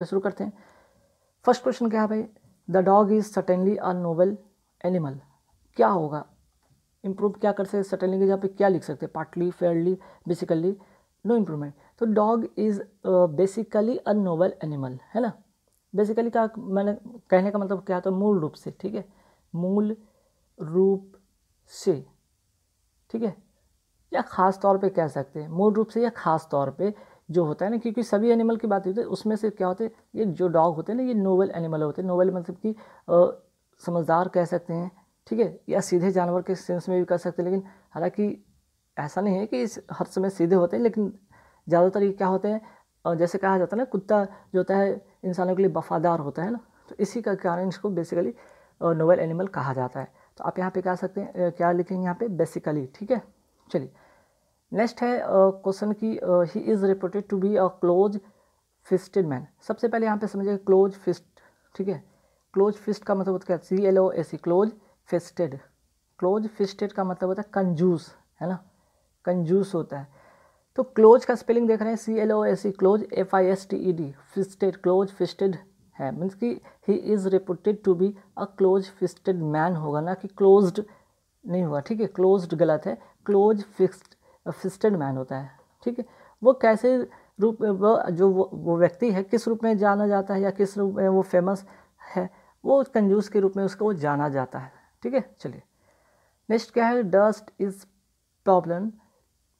शुरू करते हैं। फर्स्ट क्वेश्चन क्या है भाई, the dog is certainly a noble animal. क्या होगा, इम्प्रूव क्या कर सकते, सर्टेनली के जहाँ पे क्या लिख सकते हैं, partly, fairly, basically, no improvement. तो dog is basically a noble animal, है ना। बेसिकली का मैंने कहने का मतलब क्या था, मूल रूप से, ठीक है, मूल रूप से, ठीक है, या ख़ास तौर पे कह सकते हैं, मूल रूप से या ख़ास तौर पे जो होता है ना, क्योंकि सभी एनिमल की बात होती है उसमें से क्या होते हैं, ये जो डॉग होते हैं ना, ये नोबल एनिमल होते हैं। नोबल मतलब कि समझदार कह सकते हैं, ठीक है, या सीधे जानवर के सेंस में भी कह सकते हैं। लेकिन हालांकि ऐसा नहीं है कि इस हर समय सीधे होते हैं, लेकिन ज़्यादातर ये क्या होते हैं, जैसे कहा जाता है ना, कुत्ता जो होता है इंसानों के लिए वफादार होता है ना, तो इसी का कारण इसको बेसिकली नोबल एनिमल कहा जाता है। तो आप यहाँ पे कह सकते हैं, क्या लिखेंगे यहाँ पे, बेसिकली, ठीक है। चलिए नेक्स्ट है क्वेश्चन की, he is reported to be a close fisted man. सबसे पहले यहाँ पे समझिए क्लोज फिस्ट, ठीक है। क्लोज फिस्ट का मतलब क्या है, CLOSE, close fisted. Close fisted का मतलब होता है कंजूस, है ना, कंजूस होता है। तो क्लोज का स्पेलिंग देख रहे हैं, CLOSE, close, FISTED, fisted, close fisted है, मीन्स कि he is reported to be a close fisted man होगा, ना कि क्लोज्ड नहीं होगा, ठीक है, क्लोज्ड गलत है, क्लोज फिस्टेड मैन होता है, ठीक है। वो कैसे रूप, वो व्यक्ति है, किस रूप में जाना जाता है या किस रूप में वो फेमस है, वो कंजूस के रूप में उसको जाना जाता है, ठीक है। चलिए नेक्स्ट क्या है, dust is problem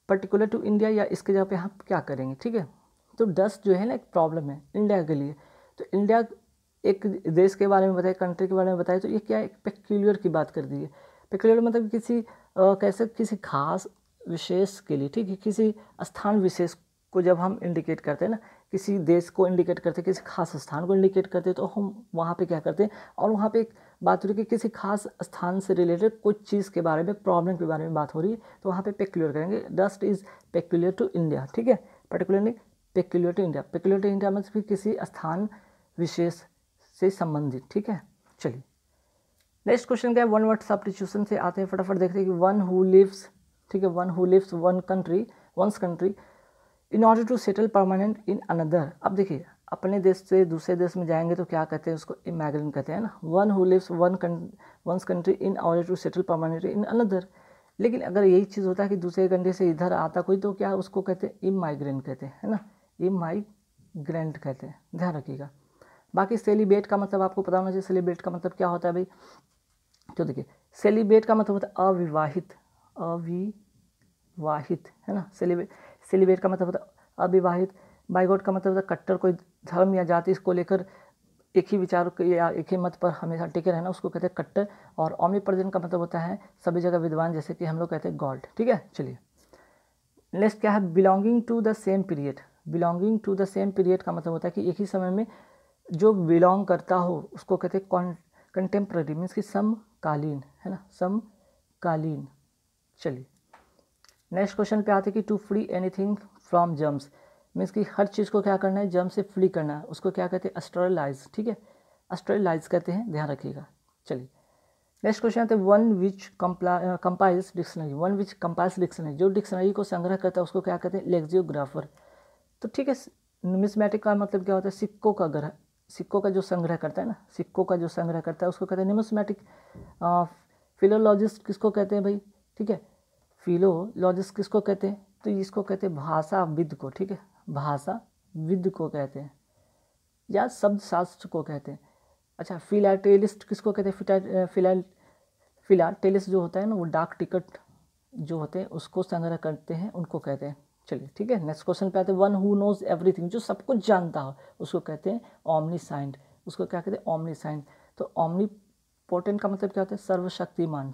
particular to India, या इसके जगह पे हम क्या करेंगे, ठीक है। तो डस्ट जो है ना, एक प्रॉब्लम है इंडिया के लिए। तो इंडिया एक देश के बारे में बताए, कंट्री के बारे में बताए, तो ये क्या है, एक पेक्यूलियर की बात कर दी है। पेक्यूलियर मतलब किसी कैसे, किसी खास विशेष के लिए, ठीक है, किसी स्थान विशेष को जब हम इंडिकेट करते हैं ना, किसी देश को इंडिकेट करते हैं, किसी खास स्थान को इंडिकेट करते हैं, तो हम वहाँ पे क्या करते हैं, और वहाँ पे एक बात हो रही है कि किसी खास स्थान से रिलेटेड कुछ चीज़ के बारे में, प्रॉब्लम के बारे में बात हो रही है, तो वहाँ पे पेक्यूलियर करेंगे, dust is peculiar to India, ठीक है। Particularly peculiar to India, peculiar to India मतलब किसी स्थान विशेष से संबंधित, ठीक है। चलिए नेक्स्ट क्वेश्चन क्या है, वन वर्ड सब्स्टिट्यूशन से आते हैं, फटाफट देखते हैं कि वन हु लिव्स, ठीक है, one who lives one country, one's country in order to settle permanent in another. अब देखिए, अपने देश से दूसरे देश में जाएंगे तो क्या कहते हैं, उसको इमैग्रेंट कहते हैं ना, one who lives one's country in order to settle permanent in another. लेकिन अगर यही चीज़ होता है कि दूसरे कंट्री से इधर आता कोई, तो क्या उसको कहते हैं, इमाइग्रेंट कहते हैं, है ना, इमाइग्रेंट कहते हैं, ध्यान रखिएगा। बाकी सेलिब्रेट का मतलब आपको पता होना चाहिए, सेलिब्रेट का मतलब क्या होता है भाई। तो देखिए, सेलिब्रेट का मतलब होता है अविवाहित, अविवाहित, है ना, सेलिब्रेट का मतलब होता है अविवाहित। बाइगॉट का मतलब होता है कट्टर, कोई धर्म या जाति को लेकर एक ही विचार या एक ही मत पर हमेशा टिके रहना, उसको कहते हैं कट्टर। और ओमनीप्रेजेंट का मतलब होता है सभी जगह विद्वान, जैसे कि हम लोग कहते हैं गॉड, ठीक है। चलिए नेक्स्ट क्या है, belonging to the same period. Belonging to the same period का मतलब होता है कि एक ही समय में जो बिलोंग करता हो उसको कहते हैं कंटेम्प्रेरी, मीन्स कि समकालीन, है ना, समकालीन। चलिए नेक्स्ट क्वेश्चन पे आते हैं कि to free anything from germs, means कि हर चीज़ को क्या करना है, जर्म से फ्री करना है, उसको क्या कहते हैं, स्टरलाइज, ठीक है, स्टरलाइज कहते हैं, ध्यान रखिएगा। चलिए नेक्स्ट क्वेश्चन आते हैं, one which compiles dictionary, one which compiles dictionary, जो डिक्शनरी को संग्रह करता है उसको क्या कहते हैं, लेक्सियोग्राफर। तो ठीक है, नुमिस्मेटिक का मतलब क्या होता है, सिक्कों का ग्रह, सिक्कों का जो संग्रह करता है ना, सिक्कों का जो संग्रह करता है उसको कहते हैं नुमिस्मेटिक। फिलोलॉजिस्ट किसको कहते हैं भाई, ठीक है, फिलोलॉजिस्ट किसको कहते हैं, तो इसको कहते हैं भाषाविद को, ठीक है, भाषाविद को कहते हैं, या शब्द शास्त्र को कहते हैं। अच्छा, फिलाटेलिस्ट किसको कहते हैं, फिलाटेलिस्ट जो होता है ना, वो डाक टिकट जो होते हैं उसको संग्रह करते हैं, उनको कहते हैं। चलिए ठीक है, नेक्स्ट क्वेश्चन पे आते हैं, वन हु नोज एवरीथिंग, जो सब कुछ जानता हो उसको कहते हैं ओमनीसाइंट, उसको क्या कहते हैं, ओमनीसाइंट। तो ओमनीपोटेंट का मतलब क्या होता है, सर्वशक्तिमान,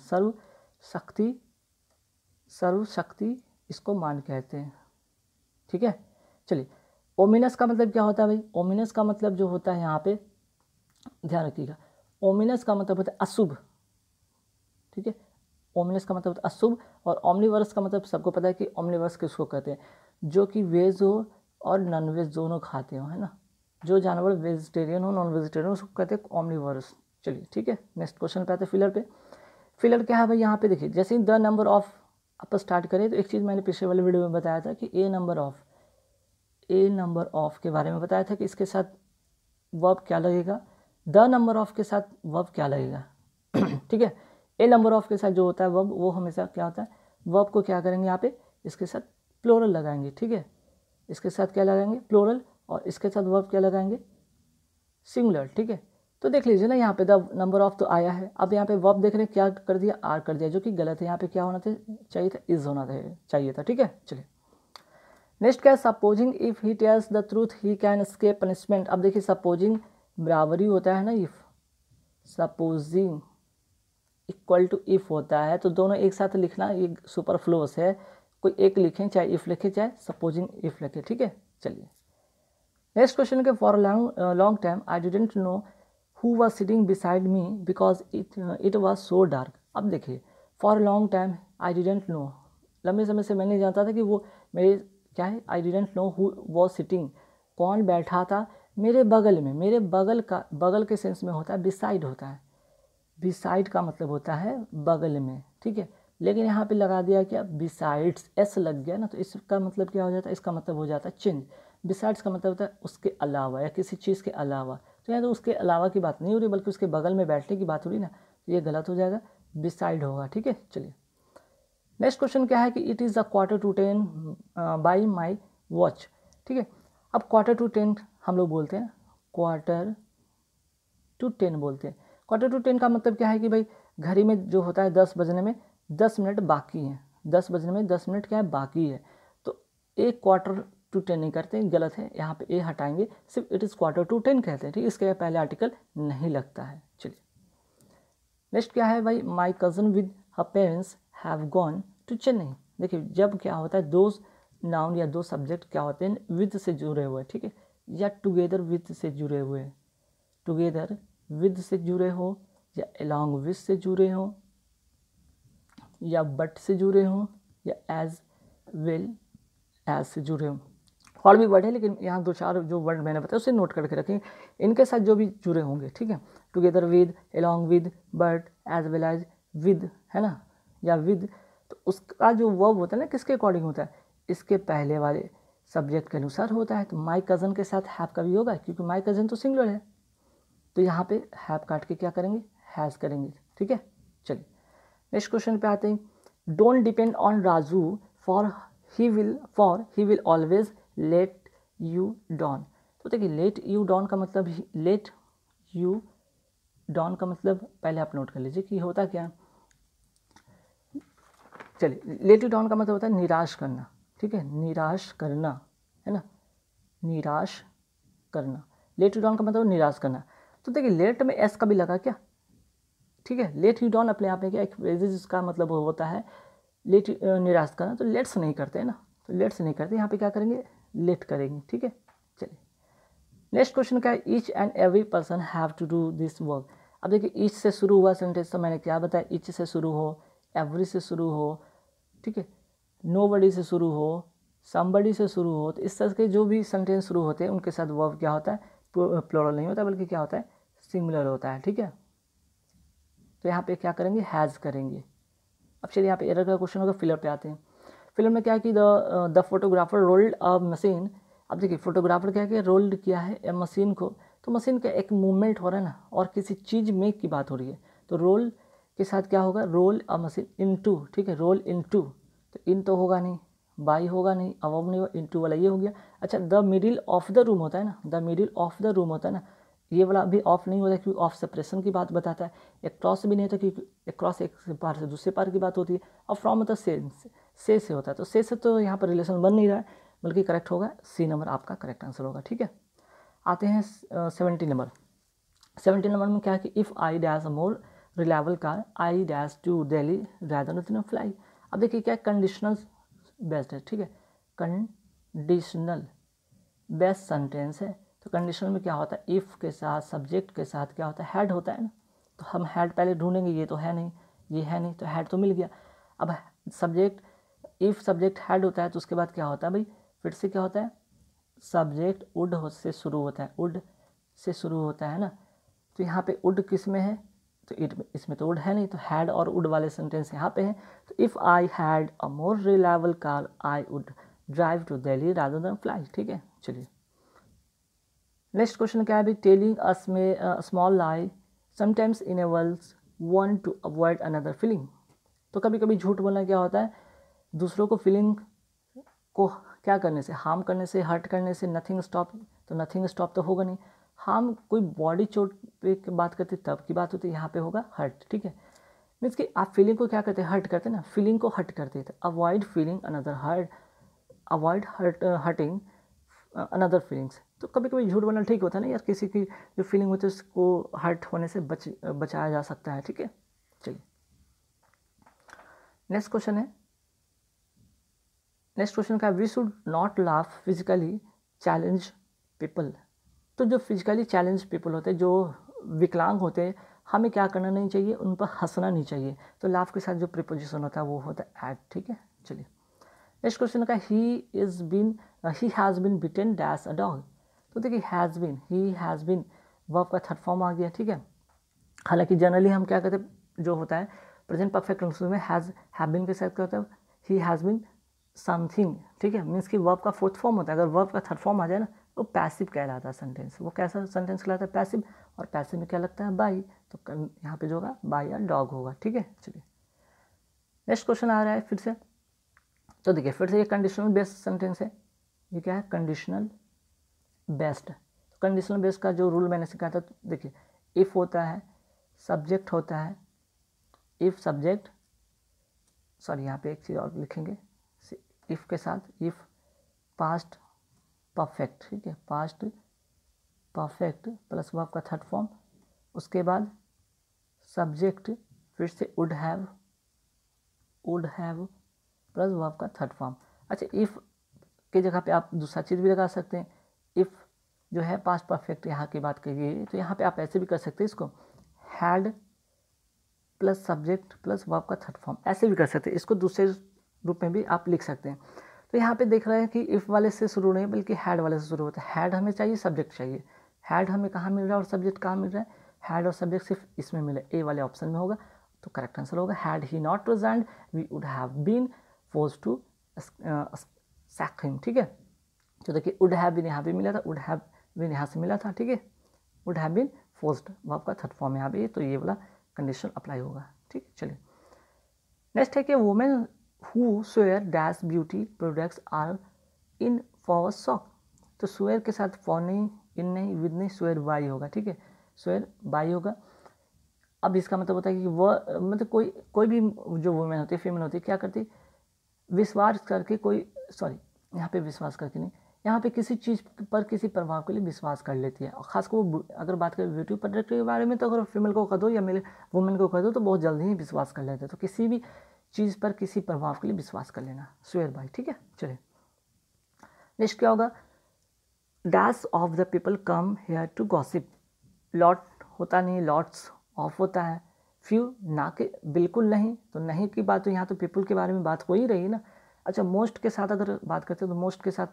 सर्वशक्ति इसको मान कहते हैं, ठीक है। चलिए ओमिनस का मतलब क्या होता है भाई, ओमिनस का मतलब जो होता है यहाँ पे ध्यान रखिएगा, ओमिनस का मतलब होता है अशुभ, ठीक है, ओमिनस का मतलब होता है अशुभ। और ओमनीवर्स का मतलब सबको पता है कि ओमनीवर्स किसको कहते हैं, जो कि वेज हो और नॉन वेज दोनों खाते हो, है ना, जो जानवर वेजिटेरियन हो नॉन वेजिटेरियन उसको कहते हैं ओमनीवर्स। चलिए ठीक है, नेक्स्ट क्वेश्चन पे आते हैं फिलर पे। फिलर क्या है भाई, यहाँ पे देखिए, जैसे द नंबर ऑफ आप स्टार्ट करें तो एक चीज़ मैंने पिछले वाले वीडियो में बताया था कि ए नंबर ऑफ के बारे में बताया था कि इसके साथ वर्ब क्या लगेगा, द नंबर ऑफ के साथ वर्ब क्या लगेगा। ठीक है, ए नंबर ऑफ के साथ जो होता है वर्ब वो हमेशा क्या होता है, वर्ब को क्या करेंगे यहाँ पे इसके साथ प्लोरल लगाएंगे। ठीक है, इसके साथ क्या लगाएंगे प्लोरल, और इसके साथ वर्ब क्या लगाएंगे सिंगुलर। ठीक है, तो देख लीजिए ना यहाँ पे द नंबर ऑफ तो आया है, अब यहाँ पे वर्ब देख रहे हैं क्या कर दिया, आर कर दिया, जो कि गलत है। यहाँ पे क्या होना चाहिए था, इज होना चाहिए था। ठीक है, चलिए नेक्स्ट क्या है, supposing if he tells the truth he can escape punishment. अब देखिए सपोजिंग बराबर ही होता है ना, if supposing equal to if होता है, तो दोनों एक साथ लिखना ये सुपरफ्लुअस है, कोई एक लिखें, चाहे इफ लिखे चाहे सपोजिंग इफ लिखे। ठीक है, चलिए नेक्स्ट क्वेश्चन के for long time I didn't know who was sitting beside me because it was so dark. अब देखिए for long time I didn't know, लंबे समय से मैं नहीं जानता था कि वो मेरे क्या है, I didn't know who was sitting, कौन बैठा था मेरे बगल में। मेरे बगल का, बगल के सेंस में होता है बिसाइड होता है, बिसाइड का मतलब होता है बगल में। ठीक है, लेकिन यहाँ पे लगा दिया क्या बिसाइड्स, एस लग गया ना, तो इसका मतलब क्या हो जाता है, इसका मतलब हो जाता है चेंज। बिसाइड्स का मतलब होता है उसके अलावा या किसी चीज़ के अलावा, तो यहाँ तो उसके अलावा की बात नहीं हो रही बल्कि उसके बगल में बैठने की बात हो रही ना, तो ये गलत हो जाएगा, बिसाइड होगा। ठीक है, चलिए नेक्स्ट क्वेश्चन क्या है कि it is a 9:45 by my watch. ठीक है, अब 9:45 हम लोग बोलते हैं, 9:45 बोलते हैं। 9:45 का मतलब क्या है कि भाई घड़ी में जो होता है 10 बजने में 10 मिनट बाकी हैं, 10 बजने में 10 मिनट क्या है बाकी है, तो एक 9:45 नहीं करते, गलत है, यहाँ पे ए हटाएंगे, सिर्फ इट इज़ 9:45 कहते हैं। ठीक, इसके पहले आर्टिकल नहीं लगता है। चलिए नेक्स्ट क्या है भाई, my cousin with her parents have gone to Chennai. देखिए जब क्या होता है दो नाउन या दो सब्जेक्ट क्या होते हैं विद से जुड़े हुए, ठीक है, या टुगेदर विद से जुड़े हुए, टुगेदर विद से जुड़े हो या अलॉन्ग विद से जुड़े हो या बट से जुड़े हो या एज वेल एज से जुड़े हो, और भी वर्ड है लेकिन यहाँ दो चार जो वर्ड मैंने बताया उसे नोट करके रखें, इनके साथ जो भी जुड़े होंगे। ठीक है, together with, along with, but, as well as, with, है ना, या विद, तो उसका जो वर्ब होता है ना किसके अकॉर्डिंग होता है, इसके पहले वाले सब्जेक्ट के अनुसार होता है। तो माई कज़न के साथ हैव का भी होगा क्योंकि माई कज़न तो सिंगुलर है, तो यहाँ पे हैव काट के क्या करेंगे हैज़ करेंगे। ठीक है, चलिए नेक्स्ट क्वेश्चन पे आते हैं, don't depend on Raju for he will always let you down. तो देखिए लेट यू डाउन का मतलब, लेट यू डाउन का मतलब पहले आप नोट कर लीजिए कि होता क्या। चलिए लेट यू डाउन का मतलब होता है निराश करना। ठीक है, निराश करना, है ना, निराश करना, लेट यू डाउन का मतलब निराश करना। तो देखिए लेट में एस का भी लगा क्या, ठीक है, लेट यू डाउन अपने आप में क्या एक फ्रेजेस का मतलब होता है लेट निराश करना, तो लेट्स नहीं करते हैं ना, तो लेट्स नहीं करते, यहाँ पे क्या करेंगे लेट करेंगे। ठीक है, चलिए नेक्स्ट क्वेश्चन क्या है, each and every person have to do this work. अब देखिए ईच से शुरू हुआ सेंटेंस, तो मैंने क्या बताया, ईच से शुरू हो, एवरी से शुरू हो, ठीक है, नोबडी से शुरू हो, समबडी से शुरू हो, तो इस तरह के जो भी सेंटेंस शुरू होते हैं उनके साथ वर्ब क्या होता है प्लूरल नहीं होता बल्कि क्या होता है सिंगुलर होता है। ठीक है, तो यहाँ पे क्या करेंगे हैज़ करेंगे। अब चलिए यहाँ पे एरर का क्वेश्चन होगा, फिलर पे आते हैं। फिलर में क्या है कि the photographer rolled a machine. अब देखिए फोटोग्राफर क्या है रोल्ड किया है ए मशीन को, तो मशीन का एक मूवमेंट हो रहा है ना, और किसी चीज़ में की बात हो रही है, तो रोल के साथ क्या होगा रोल अ मशीन इनटू। ठीक है, रोल इनटू, तो इन तो होगा नहीं, बाई होगा नहीं, अबव नहीं होगा, इनटू वाला ये हो गया। अच्छा the middle of the room होता है ना, the middle of the room होता है ना, ये वाला अभी ऑफ नहीं होता क्योंकि ऑफ सेपरेशन की बात बताता है, एक क्रॉस भी नहीं होता क्योंकि एक क्रॉस एक पार से दूसरे पार की बात होती है, और फ्रॉम मतलब से होता है, तो से तो यहाँ पर रिलेशन बन नहीं रहा है, बल्कि करेक्ट होगा सी नंबर आपका करेक्ट आंसर होगा। ठीक है, आते हैं 70 नंबर। 70 नंबर में क्या है कि if I dash a more reliable car I dash to Delhi rather than fly. अब देखिए क्या कंडीशनल बेस्ड है। ठीक है, कंडीशनल बेस्ट सेंटेंस है, तो कंडीशनल में क्या होता है इफ़ के साथ सब्जेक्ट के साथ क्या होता है हैड होता है ना, तो हम हैड पहले ढूंढेंगे, ये तो है नहीं, ये है नहीं, तो हैड तो मिल गया। अब सब्जेक्ट, इफ़ सब्जेक्ट हैड होता है तो उसके बाद क्या होता है भाई फिर से क्या होता है सब्जेक्ट वुड से शुरू होता है, वुड से शुरू होता है ना, तो यहाँ पे वुड किस में है, तो इसमें तो वुड है नहीं, तो हैड और वुड वाले सेंटेंस यहाँ पे हैं। तो if I had a more reliable car I would drive to Delhi rather than fly. ठीक है, चलिए नेक्स्ट क्वेश्चन क्या है अभी, telling a small lie sometimes enables one to avoid another feeling. तो कभी कभी झूठ बोलना क्या होता है, दूसरों को फीलिंग को क्या करने से, हार्म करने से, हर्ट करने से। नथिंग स्टॉप, तो नथिंग स्टॉप तो होगा नहीं। हार्म कोई बॉडी चोट पे बात करते तब की बात होती है, यहाँ पे होगा हर्ट। ठीक है, मीन्स कि आप फीलिंग को क्या करते हैं, हर्ट करते हैं ना, फीलिंग को हर्ट करते थे। Avoid feeling another hurt, avoid hurting another feelings. तो कभी कभी झूठ बोलना ठीक होता है ना यार, किसी की जो फीलिंग होती है उसको हर्ट होने से बचाया जा सकता है। ठीक है, चलिए नेक्स्ट क्वेश्चन है। नेक्स्ट क्वेश्चन का, we should not laugh physically challenge people. तो जो फिजिकली चैलेंज पीपल होते हैं, जो विकलांग होते हैं, हमें क्या करना नहीं चाहिए, उन पर हंसना नहीं चाहिए। तो लाफ के साथ जो प्रीपोजिशन होता है वो होता है एट। ठीक है, चलिए नेक्स्ट क्वेश्चन का, he has been bitten dash a dog. तो देखिए ही हैज़ बीन वर्ब का थर्ड फॉर्म आ गया। ठीक है, हालांकि जनरली हम क्या कहते हैं, जो होता है प्रेजेंट परफेक्ट कंडीशन में हैव बीन के साथ क्या होता है, ही हैज़ बीन समथिंग। ठीक है, मीन्स कि वर्ब का फोर्थ फॉर्म होता है। अगर वर्ब का थर्ड फॉर्म आ जाए ना, वो पैसिव कहलाता है सेंटेंस। वो कैसा सेंटेंस कहलाता है, पैसिव। और पैसिव में क्या लगता है, बाई। तो यहाँ पे जो होगा बाई या डॉग होगा। ठीक है, चलिए नेक्स्ट क्वेश्चन आ रहा है फिर से। तो देखिए फिर से ये कंडीशनल बेस्ड सेंटेंस है। ये क्या है, कंडीशनल बेस्ड। तो कंडीशनल बेस्ड का जो रूल मैंने सिखाया था, तो देखिए इफ़ होता है, सब्जेक्ट होता है, इफ़ सब्जेक्ट, सॉरी यहाँ पे एक चीज़ और लिखेंगे, इफ़ के साथ इफ़ पास्ट परफेक्ट। ठीक है, पास्ट परफेक्ट प्लस वर्ब का थर्ड फॉर्म, उसके बाद सब्जेक्ट, फिर से वुड हैव प्लस वर्ब का थर्ड फॉर्म। अच्छा, इफ़ की जगह पे आप दूसरा चीज़ भी लगा सकते हैं। इफ़ जो है पास्ट परफेक्ट यहाँ की बात करिए, तो यहाँ पे आप ऐसे भी कर सकते हैं इसको, had plus subject plus verb का थर्ड फॉर्म, ऐसे भी कर सकते हैं। इसको दूसरे रूप में भी आप लिख सकते हैं। तो यहाँ पे देख रहे हैं कि इफ़ वाले से शुरू नहीं बल्कि हैड वाले से शुरू होता है। हैड हमें चाहिए, सब्जेक्ट चाहिए। हैड हमें कहाँ मिल रहा है और सब्जेक्ट कहाँ मिल रहा है, हैड और सब्जेक्ट सिर्फ इसमें मिले, ए वाले ऑप्शन में होगा। तो करेक्ट आंसर होगा, had he not resigned we would have been forced to sack him. ठीक है, तो देखिए वुड हैव बीन यहाँ पे मिला था, वुड हैव बीन यहाँ से मिला था। ठीक है, would have been forced verb का थर्ड फॉर्म यहाँ पे, तो ये वाला कंडीशन अप्लाई होगा। ठीक, चलिए नेक्स्ट है कि women who swear dash beauty products are in for shock. तो स्वेयर के साथ फॉर नहीं, इन नहीं, विद नहीं, स्वेयर बाई होगा। ठीक है, स्वेयर बाई होगा। अब इसका मतलब होता है कि वह मतलब कोई भी जो वुमेन होती है, फीमेल होती है, क्या करती है, विश्वास करके कोई, सॉरी यहाँ पे विश्वास करके नहीं, यहाँ पे किसी चीज़ पर किसी प्रभाव के लिए विश्वास कर लेती है। और खासकर वो अगर बात करें ब्यूटी प्रोडक्ट के बारे में, तो अगर फीमेल को कह दो या मेल वुमेन को कह दो तो बहुत जल्दी ही विश्वास कर लेते हैं। तो किसी भी चीज़ पर किसी प्रभाव के लिए विश्वास कर लेना, स्वेयर बाय। ठीक है, चलिए नेक्स्ट क्या होगा, dash of the people come here to gossip. Lot होता नहीं, लॉट्स ऑफ होता है। फ्यू ना के बिल्कुल नहीं, तो नहीं की बात, तो यहाँ तो पीपल के बारे में बात हो ही रही ना। अच्छा, मोस्ट के साथ अगर बात करते हैं तो मोस्ट के साथ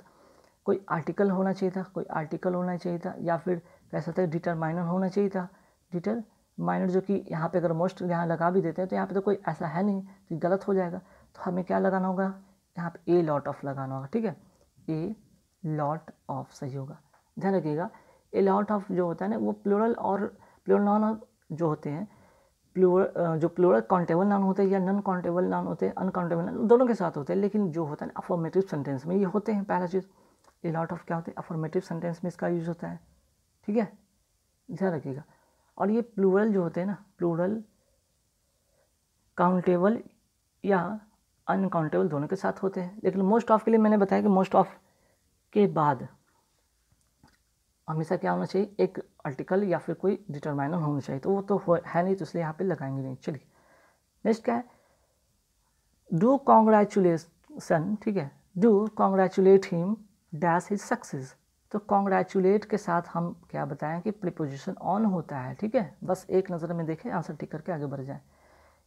कोई आर्टिकल होना चाहिए था, कोई आर्टिकल होना चाहिए था, या फिर कह सकते हैं डिटरमाइनर होना चाहिए था। डिटरमाइनर जो कि यहाँ पे अगर मोस्ट यहाँ लगा भी देते हैं तो यहाँ पे तो कोई ऐसा है नहीं, तो गलत हो जाएगा। तो हमें क्या लगाना होगा, यहाँ पे ए लॉट ऑफ लगाना होगा। ठीक है, ए लॉट ऑफ सही होगा। ध्यान रखिएगा, ए लॉट ऑफ जो होता है ना, वो प्लूरल और प्लूरल नाउन जो होते हैं, जो प्लूरल काउंटेबल नाउन होते हैं या नॉन काउंटेबल नाउन होते हैं, अनकाउंटेबल नाउन, दोनों के साथ होते हैं। लेकिन जो होता है ना अफर्मेटिव सेंटेंस में ये होते हैं। पहला चीज़, ए लॉट ऑफ क्या होते हैं, अफर्मेटिव सेंटेंस में इसका यूज होता है। ठीक है, ध्यान रखिएगा। और ये प्लूरल जो होते हैं ना, प्लूरल काउंटेबल या अनकाउंटेबल दोनों के साथ होते हैं। लेकिन मोस्ट ऑफ के लिए मैंने बताया कि मोस्ट ऑफ के बाद हमेशा क्या होना चाहिए, एक आर्टिकल या फिर कोई डिटरमाइनर होना चाहिए। तो वो तो है नहीं, तो इसलिए यहाँ पे लगाएंगे नहीं। चलिए नेक्स्ट क्या है, डू कॉन्ग्रेचुलेसन। ठीक है, do congratulate him dash his success. तो कॉन्ग्रेचुलेट के साथ हम क्या बताएं कि प्रीपोजिशन ऑन होता है। ठीक है, बस एक नज़र में देखें, आंसर टिक करके आगे बढ़ जाए।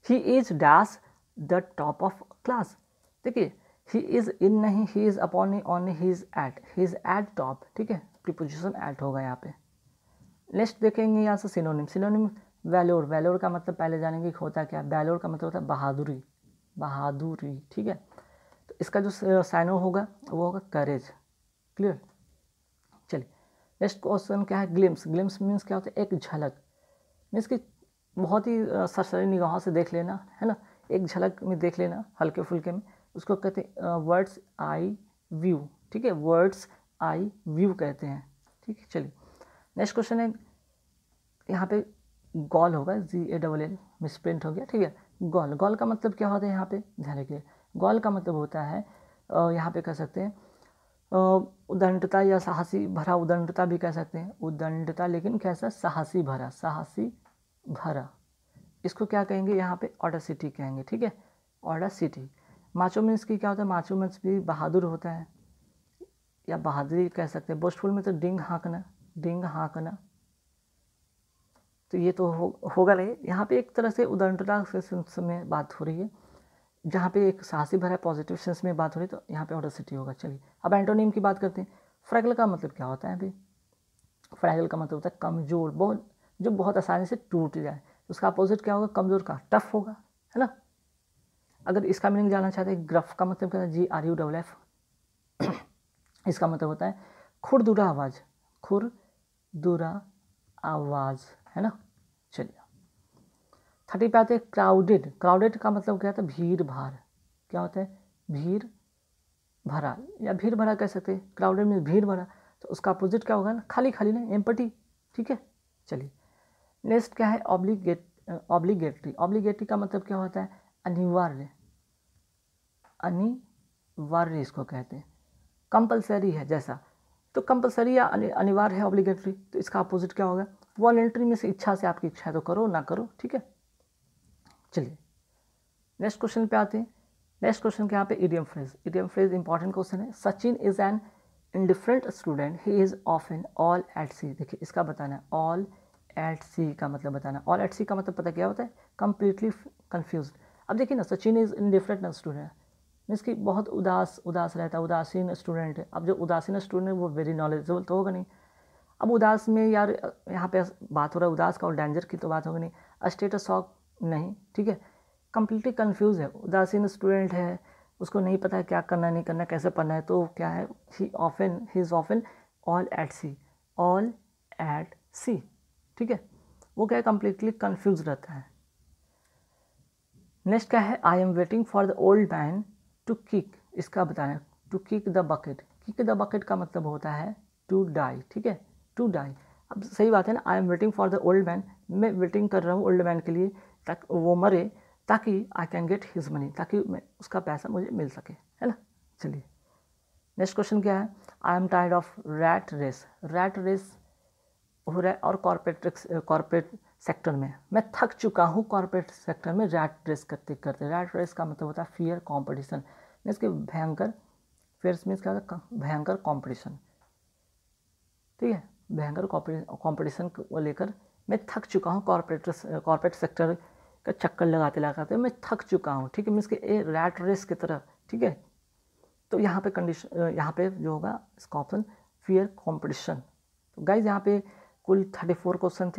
He is dash the top of class. देखिए ही इज़ इन नहीं, ही इज़ अपॉन नहीं, ऑन नहीं, ही इज़ एट टॉप। ठीक है, प्रीपोजिशन एट होगा यहाँ पे। नेक्स्ट देखेंगे यहाँ से सिनोनिम। सिनोनिम वैलोर, वैलोर का मतलब पहले जानेंगे होता क्या है। वैलोर का मतलब होता है बहादुरी, बहादुरी। ठीक है, तो इसका जो साइनो होगा वो होगा करेज। क्लियर, चलिए नेक्स्ट क्वेश्चन क्या है, ग्लिम्स। ग्लिम्स मीन्स क्या होता है, एक झलक, मीन्स कि बहुत ही सरसरी निगाहों से देख लेना, है ना, एक झलक में देख लेना हल्के फुल्के में, उसको कहते हैं वर्ड्स आई व्यू, ठीक है, वर्ड्स आई व्यू कहते हैं, ठीक है। चलिए नेक्स्ट क्वेश्चन है, यहाँ पे गॉल होगा, GALL मिसप्रिंट हो गया, ठीक है। गॉल, गॉल का मतलब क्या होता है, यहाँ पे ध्यान रखिए, गॉल का मतलब होता है यहाँ पे कह सकते हैं उदंडता या साहसी भरा, उदंडता भी कह सकते हैं, उदंडता, लेकिन कैसा, साहसी भरा, साहसी भरा, इसको क्या कहेंगे यहाँ पे, ऑडासिटी कहेंगे, ठीक है, ऑडासिटी। माचो मीन्स की क्या होता है, माचो मीन्स भी बहादुर होता है या बहादुरी कह सकते हैं। बोस्टफुल में तो डिंग हाँकना, डिंग हाँकना, तो ये तो होगा नहीं। यहाँ पे एक तरह से उदंडता से में बात हो रही है, जहाँ पे एक साहसी भरा पॉजिटिव सेंस में बात हो रही है, तो यहाँ पे ऑडासिटी होगा। चलिए अब एंटोनिम की बात करते हैं। फ्रैगल का मतलब क्या होता है अभी, फ्रैगल का मतलब होता है कमज़ोर, बहुत, जो बहुत आसानी से टूट जाए। उसका अपोजिट क्या होगा, कमज़ोर का, टफ होगा, है ना। अगर इसका मीनिंग जानना चाहते हैं, ग्रफ का मतलब क्या है, GRUFF, इसका मतलब होता है खुरदुरा आवाज़, खुरदुरा आवाज़, है ना। चलिए 30 पे आते हैं, क्राउडेड। क्राउडेड का मतलब क्या होता है, भीड़ भाड़, क्या होता है, भीड़ भरा या भीड़ भरा कह सकते हैं। क्राउडेड में भीड़ भरा, तो उसका अपोजिट क्या होगा ना, खाली खाली ना, एम्पटी, ठीक है। चलिए नेक्स्ट क्या है, ऑब्लिगेटरी। ऑब्लिगेटरी का मतलब क्या होता है, अनिवार्य, अनिवार्य इसको कहते हैं। कंपलसरी है जैसा, तो कंपलसरी या अनिवार्य है ऑब्लिगेटरी, तो इसका अपोजिट क्या होगा, वॉलंटरी में से, इच्छा से, आपकी इच्छा है तो करो ना करो, ठीक है। चलिए नेक्स्ट क्वेश्चन पे आते हैं। नेक्स्ट क्वेश्चन के यहाँ पे idiom phrase. Idiom phrase important question है। Sachin is an indifferent student, he is often all at sea. देखिए इसका बताना है, ऑल एट सी का मतलब बताना। ऑल एट सी का मतलब पता क्या होता है, कंप्लीटली कन्फ्यूज। अब देखिए ना, Sachin is indifferent student means कि बहुत उदास रहता है, उदासीन स्टूडेंट है। अब जो उदासीन स्टूडेंट है वो वेरी नॉलेजेबल तो होगा नहीं। अब उदास में यार यहाँ पे बात हो रहा है उदास का, और डेंजर की तो बात होगी नहीं, स्टेटस शॉक नहीं, ठीक है। कंप्लीटली कंफ्यूज है, उदासीन स्टूडेंट है, उसको नहीं पता है क्या करना है, नहीं करना, कैसे पढ़ना है, तो क्या है, he is often all at sea, all at sea, ठीक है। वो क्या है, कंप्लीटली कंफ्यूज रहता है। नेक्स्ट क्या है, I am waiting for the old man to kick. इसका बताना है, to kick the bucket. Kick the bucket का मतलब होता है टू डाई, ठीक है, टू डाई। अब सही बात है ना, आई am waiting for the old man, मैं वेटिंग कर रहा हूँ ओल्ड मैन के लिए, ताकि वो मरे, ताकि I can get his money, ताकि मैं उसका पैसा मुझे मिल सके, है ना। चलिए नेक्स्ट क्वेश्चन क्या है, I am tired of rat race. Rat race हो रहा है और कॉर्पोरेट सेक्टर में, मैं थक चुका हूँ कॉर्पोरेट सेक्टर में रैट रेस करते करते। रैट रेस का मतलब होता है फियर कॉम्पिटिशन, मीन्स कि भयंकर, फियर मीन्स क्या होता है, भयंकर कॉम्पिटिशन, ठीक है, भयंकर कॉम्पिटिशन को लेकर मैं थक चुका हूँ, कॉर्पोरेट सेक्टर का चक्कर लगाते लगाते मैं थक चुका हूँ, ठीक है, मीन्स कि ए रैट रेस की तरह, ठीक है। तो यहाँ पे कंडीशन, यहाँ पे जो होगा इसका ऑप्शन फियर कॉम्पिटिशन। तो गाइज यहाँ पे कुल 34 क्वेश्चन थे।